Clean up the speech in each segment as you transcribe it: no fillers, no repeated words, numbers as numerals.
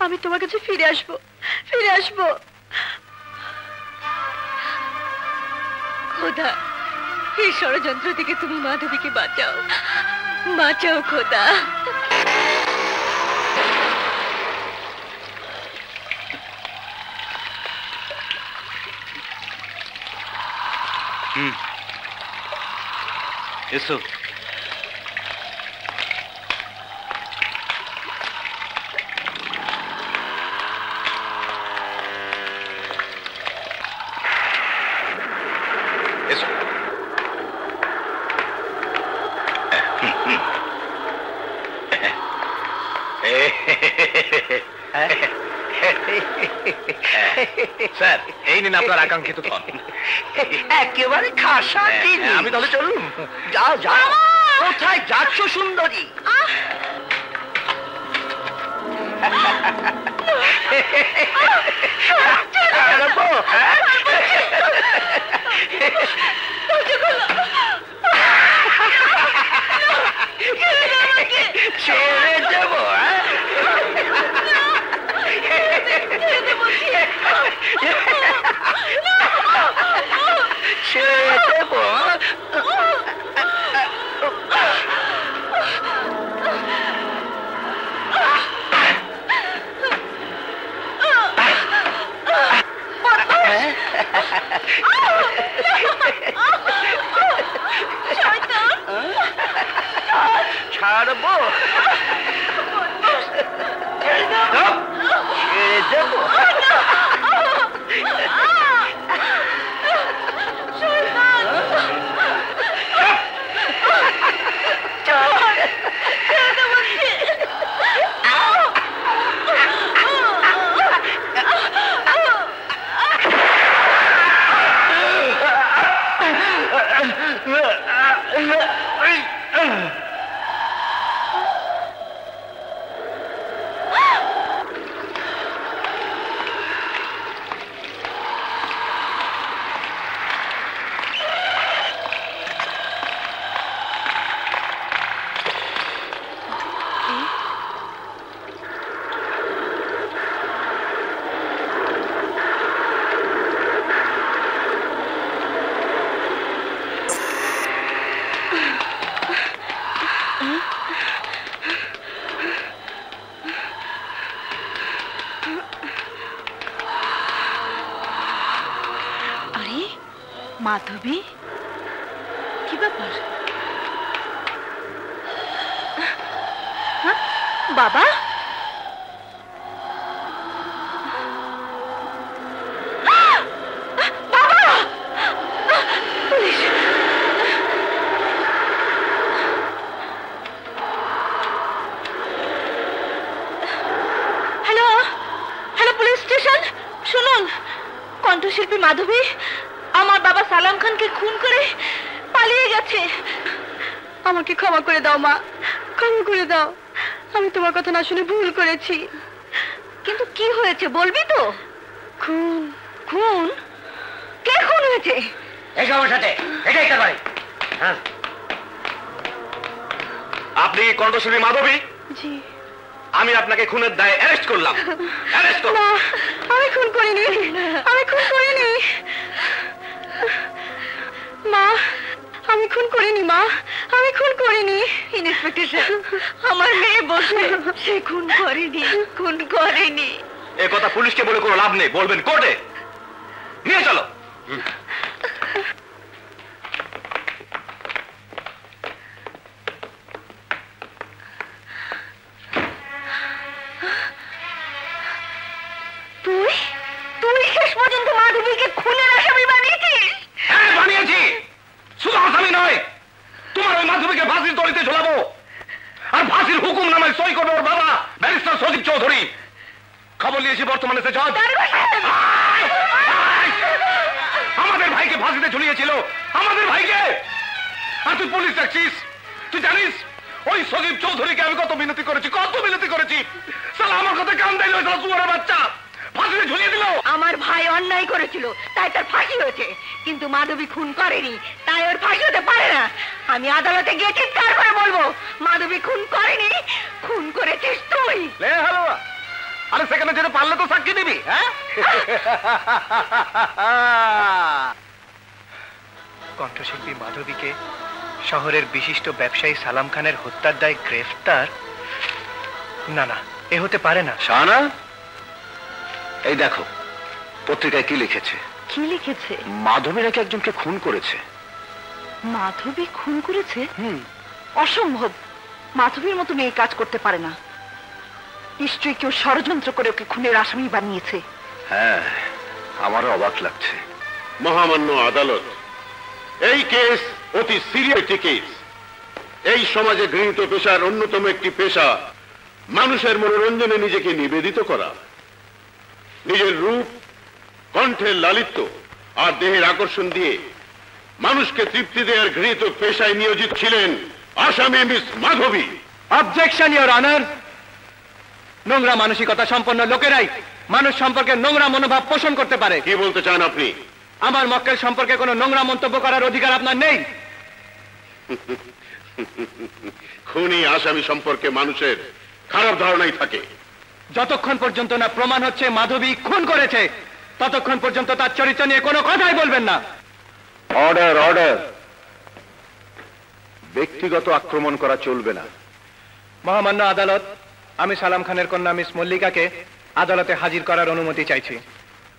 আমি তোমার কাছে ফিরে আসবো, ফিরে আসবো। খোদা, এই ষড়যন্ত্র থেকে তুমি মাধবীকে বাঁচাও, বাঁচাও খোদা। এসো। স্যার, এই নিন আপনার আকাঙ্ক্ষিত ধন। একেবারে খাসা জিনিস। আমি তাহলে চলুন। যাও যাও। কোথায় যাচ্ছ সুন্দরী? ছেড়ে দেবো? ছেড়ে দেবো? ছাড়বো? ছেড়ে দেবো? মাধবী, কি ব্যাপার? বাবা, বাবা, police! Hello, hello, police station. শুনুন, কণ্ঠশিল্পী মাধবী আমার বাবা সালাম খানকে খুন করে পালিয়ে গেছে। আমাকে ক্ষমা করে দাও মা, ক্ষমা করে দাও। আমি তোমার কথা না শুনে ভুল করেছি। কিন্তু কি হয়েছে বলবি তো? খুন। খুন? কে খুন হয়েছে? এসো আমার সাথে, এটাই তার বাড়ি। আপনি কণ্ঠশিল্পী মাধবী? জি। আমি আপনাকে খুনের দায়ে অ্যারেস্ট করলাম। অ্যারেস্ট করলাম। না, আমি খুন করিনি, আমি খুন করিনি মা, আমি খুন করিনি মা, আমি খুন করিনি। ইন্সপেক্টর সাহেব, আমার মেয়ে বলছে সে খুন করেনি, খুন করেনি। এ কথা পুলিশকে বলে কোনো লাভ নেই, বলবেন কোর্টে। নিয়ে চলো। তুই তুই শেষ পর্যন্ত মাধবীকে খুনের আসামি বানিয়েছিস? হ্যাঁ, বানিয়েছি। শুধু আসামি নয়, তোমার ওই মাধবীকে ফাঁসির দড়িতে ঝোলাবো। আর ফাঁসির হুকুমনামায় সই করবে ওর বাবা ব্যারিস্টার সজীব চৌধুরী। খবর নিয়েছি বর্তমানে সে জজ। আমাদের ভাইকে ফাঁসিতে ঝুলিয়েছিল, আমাদের ভাইকে। আর তুই পুলিশ ডাকছিস? তুই জানিস ওই সজীব চৌধুরীকে আমি কত মিনতি করেছি, কত মিনতি করেছি। সালা আমার কথা কান দেয় না, সুয়ারের বাচ্চা ফাঁসিতে ঝুলিয়ে দিল। আমার ভাই অন্যায় করেছিল, তাই তার ফাঁসি হয়েছে। কিন্তু মাধবী খুন করেনি, তাই ওর ফাঁসি হতে পারে না। আমি আদালতে গিয়ে চিৎকার করে বলবো, মাধবী খুন করেনি, খুন করেছিস তুই। লে হালুয়া, আরে সেখানে যেতে পারলে তো সাক্ষী দিবি, হ্যাঁ? কণ্ঠশিল্পী মাধবীকে শহরের বিশিষ্ট ব্যবসায়ী সালাম খানের হত্যার দায়ে গ্রেফতার? না না, এ হতে পারে না। শাহানা, এই দেখো পত্রিকায় কি লিখেছে। কি লিখেছে? মাধবী নাকি একজনকে খুন করেছে। মাধবী খুন করেছে? অসম্ভব। মাধবীর মতো মেয়ে কাজ করতে পারে না। নিশ্চয়ই কেউ ষড়যন্ত্র করে ওকে খুনের আসামি বানিয়েছে। হ্যাঁ, আমারও অবাক লাগছে। মহামান্য আদালত, এই কেস অতি সিরিয়াস একটি কেস। এই সমাজে গৃহীত পেশার অন্যতম একটি পেশা মানুষের মনোরঞ্জনে নিজেকে নিবেদিত করা। নিজের রূপ, কণ্ঠের লালিত্য আর দেহের আকর্ষণ দিয়ে মানুষকে তৃপ্তি দেওয়ার গৃহীত পেশায় নিয়োজিত ছিলেন আসামি miss Madhabi. Objection your honour. নোংরা মানসিকতা সম্পন্ন লোকেরাই মানুষ সম্পর্কে নোংরা মনোভাব পোষণ করতে পারে। কি বলতে চান আপনি? আমার মক্কেল সম্পর্কে কোনো নোংরা মন্তব্য করার অধিকার আপনার নেই। খুনি আসামি সম্পর্কে মানুষের খারাপ ধারণাই থাকে। যতক্ষণ পর্যন্ত না প্রমাণ হচ্ছে মাধবী খুন করেছে, ততক্ষণ পর্যন্ত তার চরিত্র নিয়ে কোনো কথাই বলবেন না। Order, order. ব্যক্তিগত আক্রমণ করা চলবে না। মহামান্য আদালত, আমি সালাম খানের কন্যা মিস মল্লিকাকে আদালতে হাজির করার অনুমতি চাইছি।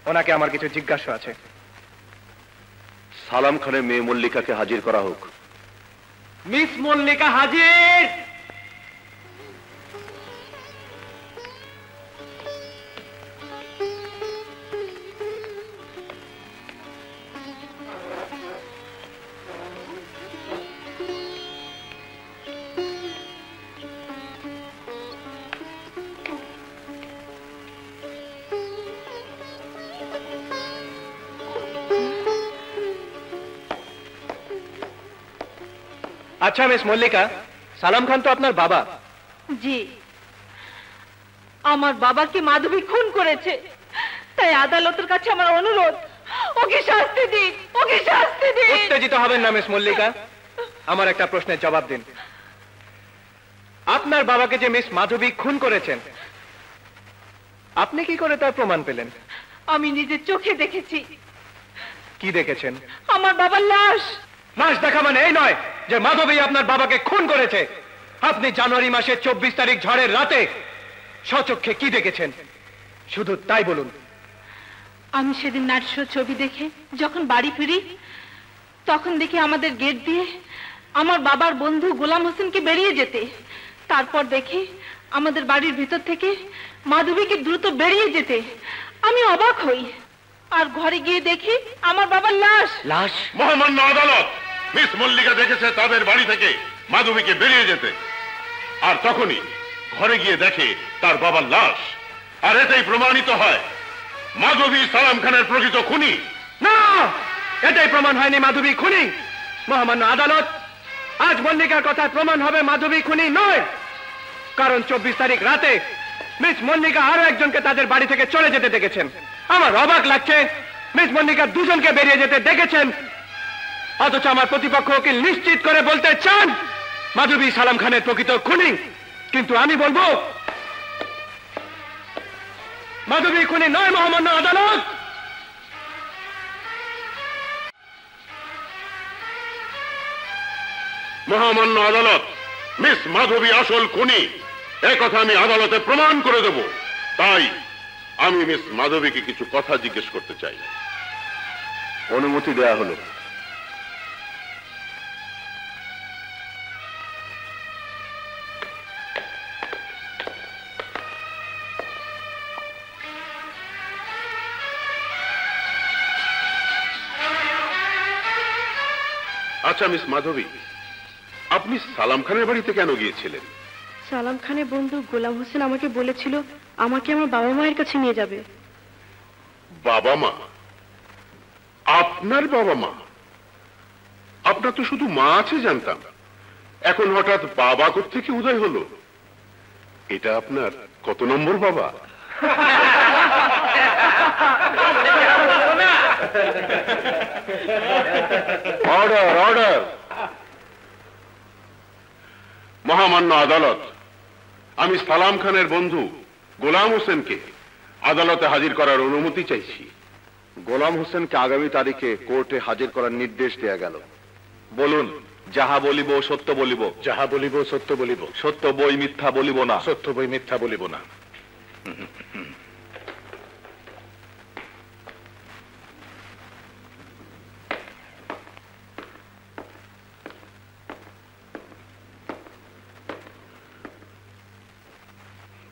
ওনাকে আমার কিছু জিজ্ঞাসা আছে। সালাম খানের মেয়ে মল্লিকাকে হাজির করা হোক। মিস মল্লিকা হাজির। আচ্ছা মিস মল্লিকা, সালাম খান তো আপনার বাবা। জি, আমার বাবাকে মাধবী খুন করেছে। তাই আদালতের কাছে আমার অনুরোধ, ওকে শাস্তি দিন, ওকে শাস্তি দিন। উত্তেজিত হবেন না মিস মল্লিকা, আমার একটা প্রশ্নের জবাব দিন। আপনার বাবাকে যে মিস মাধবী খুন করেছেন, আপনি কি করে তার প্রমাণ পেলেন? আমি নিজের চোখে দেখেছি। কি দেখেছেন? আমার বাবার লাশ। লাশ দেখা মানে এই নয় যে মাধবী আপনার বাবাকে খুন করেছে। আপনি জানুয়ারি মাসের 24 তারিখ ঝড়ের রাতে স্বচক্ষে কি দেখেছেন শুধু তাই বলুন। আমি সেদিন নাইট শো ছবি দেখে যখন বাড়ি ফিরি, তখন দেখি আমাদের গেট দিয়ে আমার বাবার বন্ধু গোলাম হোসেনকে বেরিয়ে যেতে। তারপর দেখি আমাদের বাড়ির ভিতর থেকে মাধবীকে দ্রুত বেরিয়ে যেতে। আমি অবাক হই, আর ঘরে গিয়ে দেখি আমার বাবার লাশ। লাশ? মহামান্য আদালত, মিস মল্লিকা দেখেছে তাদের বাড়ি থেকে মাধবীকে বেরিয়ে যেতে, আর তখনই ঘরে গিয়ে দেখে তার বাবার লাশ। আর এটাই প্রমাণিত হয় মাধবী সালাম খানের প্রকৃত খুনি। না, এটাই প্রমাণ হয়নি মাধবী খুনি। মহামান্য আদালত, আজ মল্লিকার কথায় প্রমাণ হবে মাধবী খুনি নয়। কারণ 24 তারিখ রাতে মিস মল্লিকা আরো একজনকে তাদের বাড়ি থেকে চলে যেতে দেখেছেন। আমার অবাক লাগছে, মিস মল্লিকা দুজনকে বেরিয়ে যেতে দেখেছেন, অথচ আমার প্রতিপক্ষ উকিল নিশ্চিত করে বলতে চান মাধবী সালাম খানের প্রকৃত খুনি। কিন্তু আমি বলবো মাধবী খুনি নয়। মহামান্য আদালত, মহামান্য আদালত, মিস মাধবী আসল খুনি, এ কথা আমি আদালতে প্রমাণ করে দেব। তাই আমি মিস মাধবীকে কিছু কথা জিজ্ঞেস করতে চাই। অনুমতি দেয়া হলো। আচ্ছা মিস মাধবী, আপনি সালাম খানের বাড়িতে কেন গিয়েছিলেন? সালাম খানের বন্ধু গোলাম হোসেন আমাকে বলেছিল আমাকে আমার বাবা মায়ের কাছে নিয়ে যাবে। বাবা মা? আপনার বাবা মা? আপনার তো শুধু মা আছে জানতাম, এখন হঠাৎ বাবা কোত্থেকে উদয় হলো? এটা আপনার কত নম্বর বাবা? Order, order. মহামান্য আদালত, আমি সালাম খানের বন্ধু গোলাম হোসেনকে আদালতে হাজির করার অনুমতি চাইছি। গোলাম হোসেনকে আগামী তারিখে কোর্টে হাজির করার নির্দেশ দেয়া গেল। বলুন, যাহা বলিব সত্য বলিব। যাহা বলিব সত্য বলিব। সত্য বই মিথ্যা বলিব না। সত্য বই মিথ্যা বলিব না।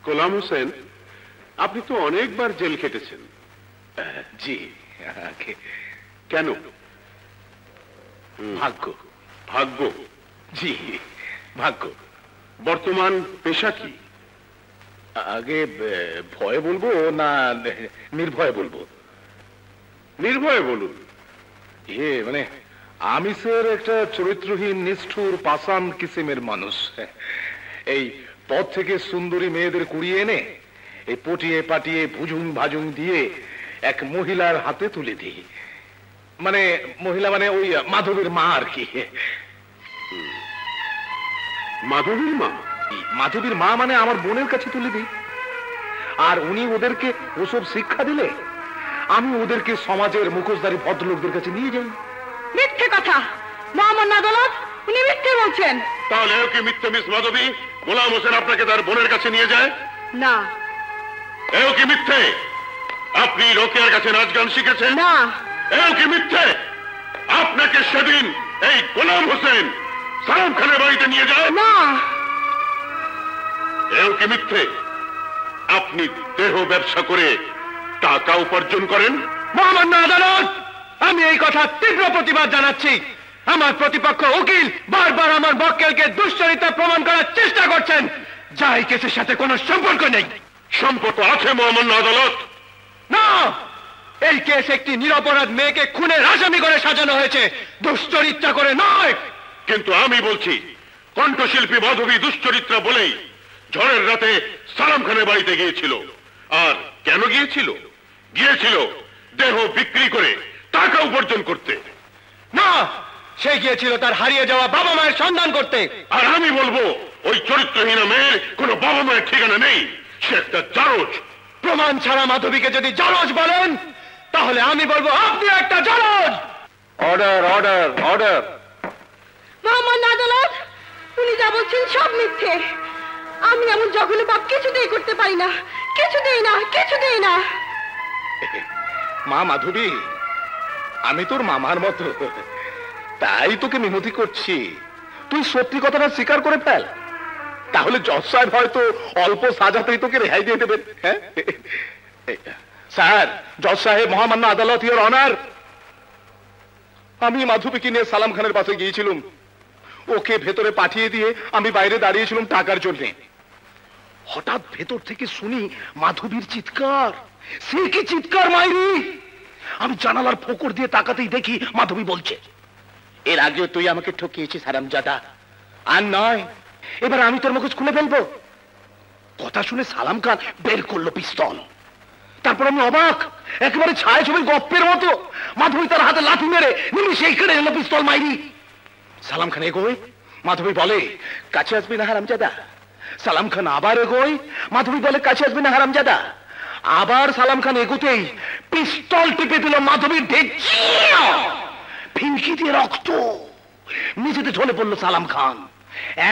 গোলাম হোসেন, আপনি তো অনেকবার জেল খেটেছেন। জি, কেন? ভাগ্য। ভাগ্য? জি, ভাগ্য। বর্তমান পেশা কি? আগে ভয়ে বলবো না নির্ভয়ে বলবো? নির্ভয়ে বলুন। মানে আমি স্যার একটা চরিত্রহীন, নিষ্ঠুর, পাষাণ কিসিমের মানুষ। এই পথ থেকে সুন্দরী মেয়েদের কুড়িয়ে এনে এই পটিয়ে পাটিয়ে ভুজুং ভাজুং দিয়ে এক মহিলার হাতে তুলে দিই। মানে মহিলা মানে ওই মাধবীর মা আর কি। মাধবীর মা? মাধবীর মা মানে আমার বোনের কাছে তুলে দিই, আর উনি ওদেরকে ওসব শিক্ষা দিলে আমি ওদেরকে সমাজের মুখোশধারী ভদ্রলোকদের কাছে নিয়ে যাই। মিথ্যে কথা, মহামান্য আদালত, উনি মিথ্যে বলছেন। তাহলে কি মিথ্যে মিস মাধবী গোলাম হোসেন আপনাকে তার বোনের কাছে নিয়ে যায়? না। এও কি মিথ্যে আপনি রোকেয়ার কাছে নাচ গান শিখেছেন? না। এও কি মিথ্যে আপনাকে সেদিন এই গোলাম হোসেন সালাম খানের বাড়িতে নিয়ে যায়? না। এও কি মিথ্যে আপনি দেহ ব্যবসা করে টাকা উপার্জন করেন? মহামান্য আদালত, আমি এই কথা তীব্র প্রতিবাদ জানাচ্ছি। আমার প্রতিপক্ষ উকিল বারবার আমার মক্কেলকে দুশ্চরিত্রা প্রমাণ করার চেষ্টা করছেন, যা এই কেসের সাথে কোনো সম্পর্ক নেই। সম্পর্ক আছে মহামান্য আদালত। না, এই কেস একটি নিরপরাধ মেয়েকে খুনের আসামি করে সাজানো হয়েছে, দুশ্চরিত্রা করে নয়। কিন্তু আমি বলছি, কণ্ঠশিল্পী মাধবী দুশ্চরিত্রা বলেই ঝড়ের রাতে সালাম খানের বাড়িতে গিয়েছিল। আর কেন গিয়েছিল? গিয়েছিল দেহ বিক্রি করে টাকা উপার্জন করতে। না, সে গিয়েছিল তার হারিয়ে যাওয়া বাবা মায়ের সন্ধান করতে। আর আমি বলবো, ওই চরিত্রহীন মেয়ের কোনো বাবা মায়ের ঠিকানা নেই, সে একটা জারজ। প্রমাণ ছাড়া মাধবীকে যদি জারজ বলেন, তাহলে আমি বলবো আপনি একটা জারজ। Order, order, order. মহামান্য আদালত, উনি যা বলছেন সব মিথ্যে। আমি এমন জঘন্য পাপ কিছুতেই করতে পারি না, কিছুতেই না, কিছুতেই না। মা মাধবী, আমি তোর মামার মতো, তাই তোকে মিনতি করছি, তুই সত্যি কথাটা স্বীকার করে ফেল। তাহলে জজ সাহেব হয়তো অল্প সাজাতেই তোকে রেহাই দিয়ে দেবেন। হ্যাঁ স্যার, জজ সাহেব, মহামান্য আদালত, ইওর অনার, আমি মাধবীকে নিয়ে সালাম খানের পাশে গিয়েছিলাম। ওকে ভেতরে পাঠিয়ে দিয়ে আমি বাইরে দাঁড়িয়েছিলাম টাকার জন্য। হঠাৎ ভেতর থেকে শুনি মাধবীর চিৎকার। সে কি চিৎকার মাইরি! আমি জানালার ফোকর দিয়ে তাকাতেই দেখি মাধবী বলছে, এর আগে তুই আমাকে ঠকিয়েছিস হারামজাদা, আর নয়, এবার আমি তোর মুখোশ খুলে ফেলবো। কথা শুনে সালাম খান বের করলো পিস্তল। তারপর আমি অবাক, একেবারে ছায়াছবির গপ্পের মতো মাধবী তার হাতে লাথি মেরে নিমিষে সেইখানে এলো পিস্তল মাইরি। সালাম খান এগোয়, মাধবী বলে, কাছে আসবি না হারামজাদা। সালাম খান আবার এগোয়, মাধবী বলে, কাছে আসবি না হারামজাদা। আবার সালাম খান এগোতেই পিস্তল টিপে দিল মাধবীর ঢেঁচি, ফিনকি দিয়ে রক্ত। নিচেতে ঢলে পড়লো সালাম খান।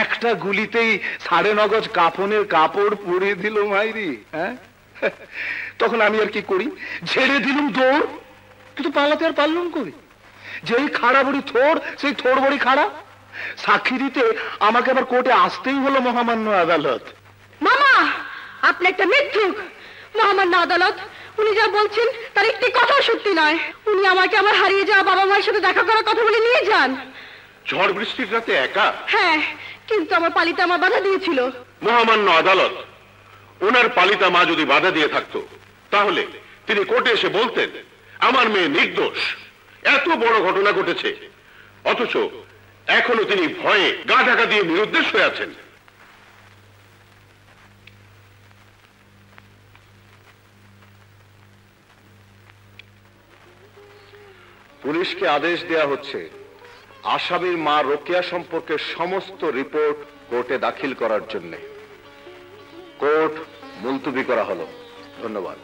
একটা গুলিতেই 9.5 গজ কাফনের কাপড় পুড়িয়ে দিল মাইরি। হ্যাঁ, তখন আমি আর কি করি, ঝেড়ে দিলুম দৌড়, কিন্তু পালাতে আর পারলুম কই। যেই খাড়া বড়ি থোর, সেই থোর বড়ি খাড়া। সাক্ষী দিতে আমাকে আবার কোর্টে আসতেই হলো মহামান্য আদালত। মামা, আপনি একটা মিথ্যুক। মহামান্য আদালত, উনি যা বলছেন তার একটি কথাও সত্যি নয়। উনি আমাকে আমার হারিয়ে যাওয়া বাবা মায়ের সাথে দেখা করার কথা বলে নিয়ে যান। ঝড় বৃষ্টির রাতে একা? হ্যাঁ, কিন্তু আমার পালিতে আমার বাধা দিয়েছিল। মহামান্য আদালত, ওনার পালিতা মা যদি বাধা দিয়ে থাকতো, তাহলে তিনি কোর্টে এসে বলতেন, আমার মেয়ে নির্দোষ। এত বড় ঘটনা ঘটেছে, অথচ এখনো তিনি ভয়ে গা ঢাকা দিয়ে নিরুদ্দেশ হয়ে আছেন। পুলিশকে আদেশ দেয়া হচ্ছে আসামির মা রোকেয়া সম্পর্কে সমস্ত রিপোর্ট কোর্টে দাখিল করার জন্য। কোর্ট মুলতবি করা হলো। ধন্যবাদ।